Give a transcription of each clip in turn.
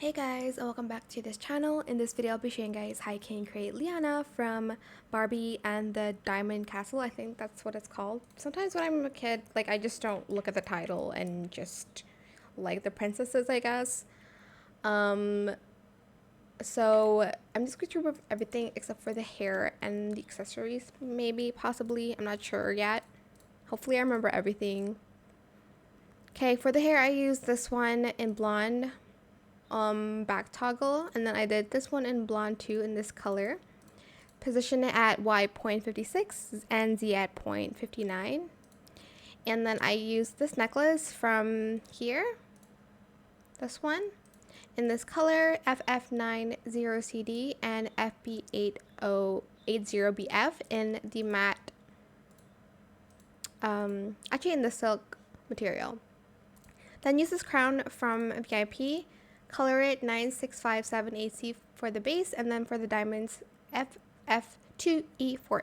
Hey guys, and welcome back to this channel. In this video, I'll be showing you guys how you can create Liana from Barbie and the Diamond Castle. I think that's what it's called. Sometimes when I'm a kid, I just don't look at the title and just like the princesses, I guess. So I'm just going to remove everything except for the hair and the accessories, maybe, possibly. I'm not sure yet. Hopefully I remember everything. Okay, for the hair, I used this one in blonde. Back toggle, and then I did this one in blonde too in this color. Position it at Y.56 and Z at 0.59, and then I used this necklace from here, this one, in this color FF90CD and FB8080BF in the matte, actually in the silk material. Then use this crown from VIP. Color it 96578C for the base, and then for the diamonds FF2E48.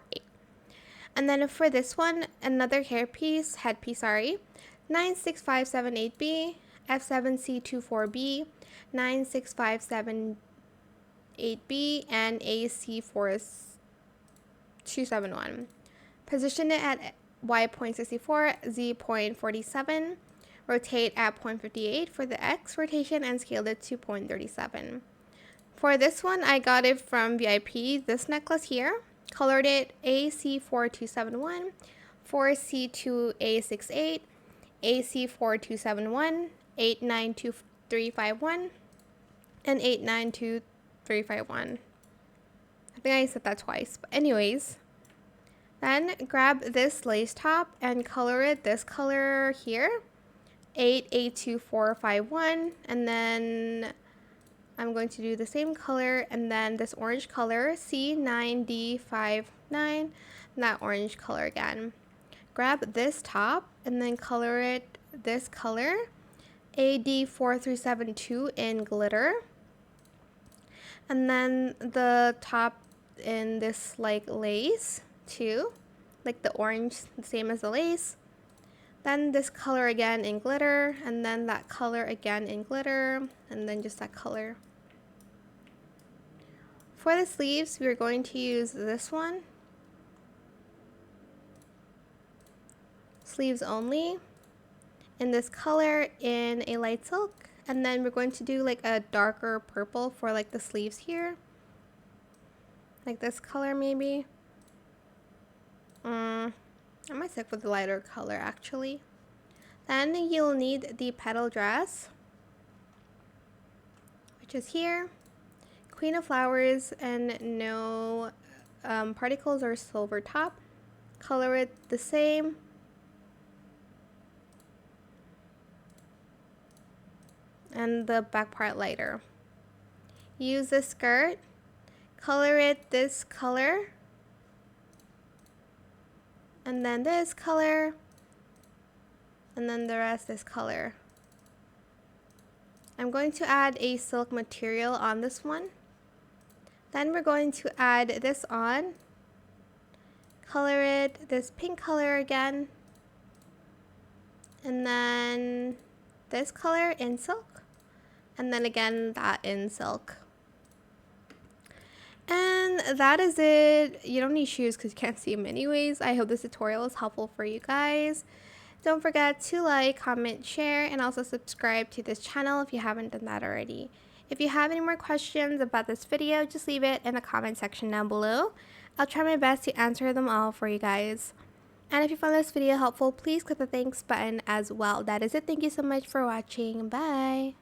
And then for this one, another headpiece, 96578B, F7C24B, 96578B, and AC4271. Position it at Y.64, Z.47. Rotate at 0.58 for the X rotation and scale it to 0.37. For this one, I got it from VIP, this necklace here. Colored it AC4271, 4C2A68, AC4271, 892351, and 892351. I think I said that twice, but anyways. Then grab this lace top and color it this color here. 8A2451, and then I'm going to do the same color, and then this orange color C9D59, and that orange color again. Grab this top and then color it this color AD4372 in glitter, and then the top in this lace too, the orange, the same as the lace. Then this color again in glitter, and then that color again in glitter, and then just that color. For the sleeves, we're going to use this one. Sleeves only. In this color in a light silk. And then we're going to do a darker purple for the sleeves here. Like this color maybe. I might stick with the lighter color actually. Then you'll need the petal dress, which is here. Queen of flowers and no particles or silver top. Color it the same. And the back part lighter. Use the skirt. Color it this color. And then this color, and then the rest this color. I'm going to add a silk material on this one. Then we're going to add this on. Color it this pink color again. And then this color in silk. And then again that in silk. And that is it. You don't need shoes because you can't see them anyways. I hope this tutorial is helpful for you guys. Don't forget to like, comment, share, and also subscribe to this channel if you haven't done that already. If you have any more questions about this video, just leave it in the comment section down below. I'll try my best to answer them all for you guys. And if you found this video helpful, please click the thanks button as well. That is it. Thank you so much for watching. Bye!